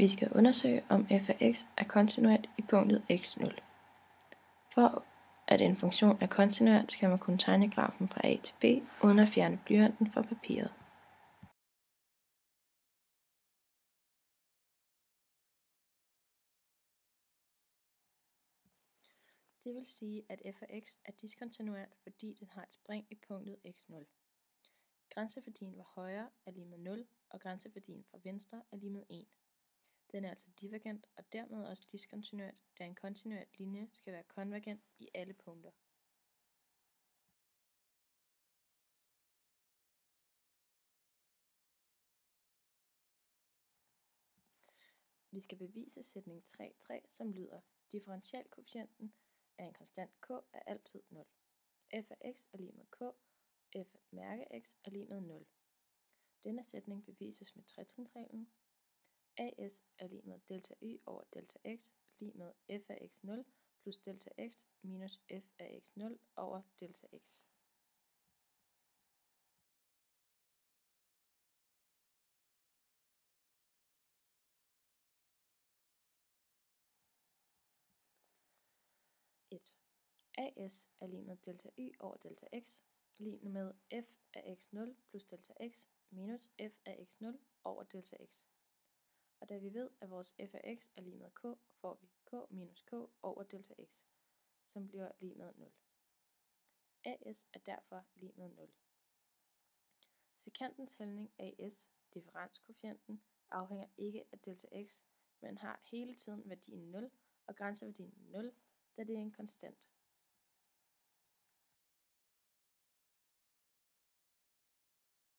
Vi skal undersøge, om f af x er kontinuert i punktet x0. For at en funktion er kontinuert, skal man kunne tegne grafen fra a til b, uden at fjerne blyanten fra papiret. Det vil sige, at f af x er diskontinuert, fordi den har et spring i punktet x0. Grænseværdien fra højre er lig med 0, og grænseværdien fra venstre er lig med 1. Den er altså divergent og dermed også diskontinuert, da en kontinuert linje skal være konvergent i alle punkter. Vi skal bevise sætning 3.3, som lyder: differentialkoefficienten af en konstant k er altid 0. F af x er lig med k, f mærke x er lig med 0. Denne sætning bevises med tretrinsreglen. As er lig med delta y over delta x lig med f af x0 plus delta x minus f af x0 over delta x. As er lig med delta y over delta x lig med f af x0 plus delta x minus f af x0 over delta x. Og da vi ved, at vores f af x er lig med k, får vi k minus k over delta x, som bliver lig med 0. As er derfor lig med 0. Sekantens hældning As, differenskoefficienten, afhænger ikke af delta x, men har hele tiden værdien 0 og grænseværdien 0, da det er en konstant.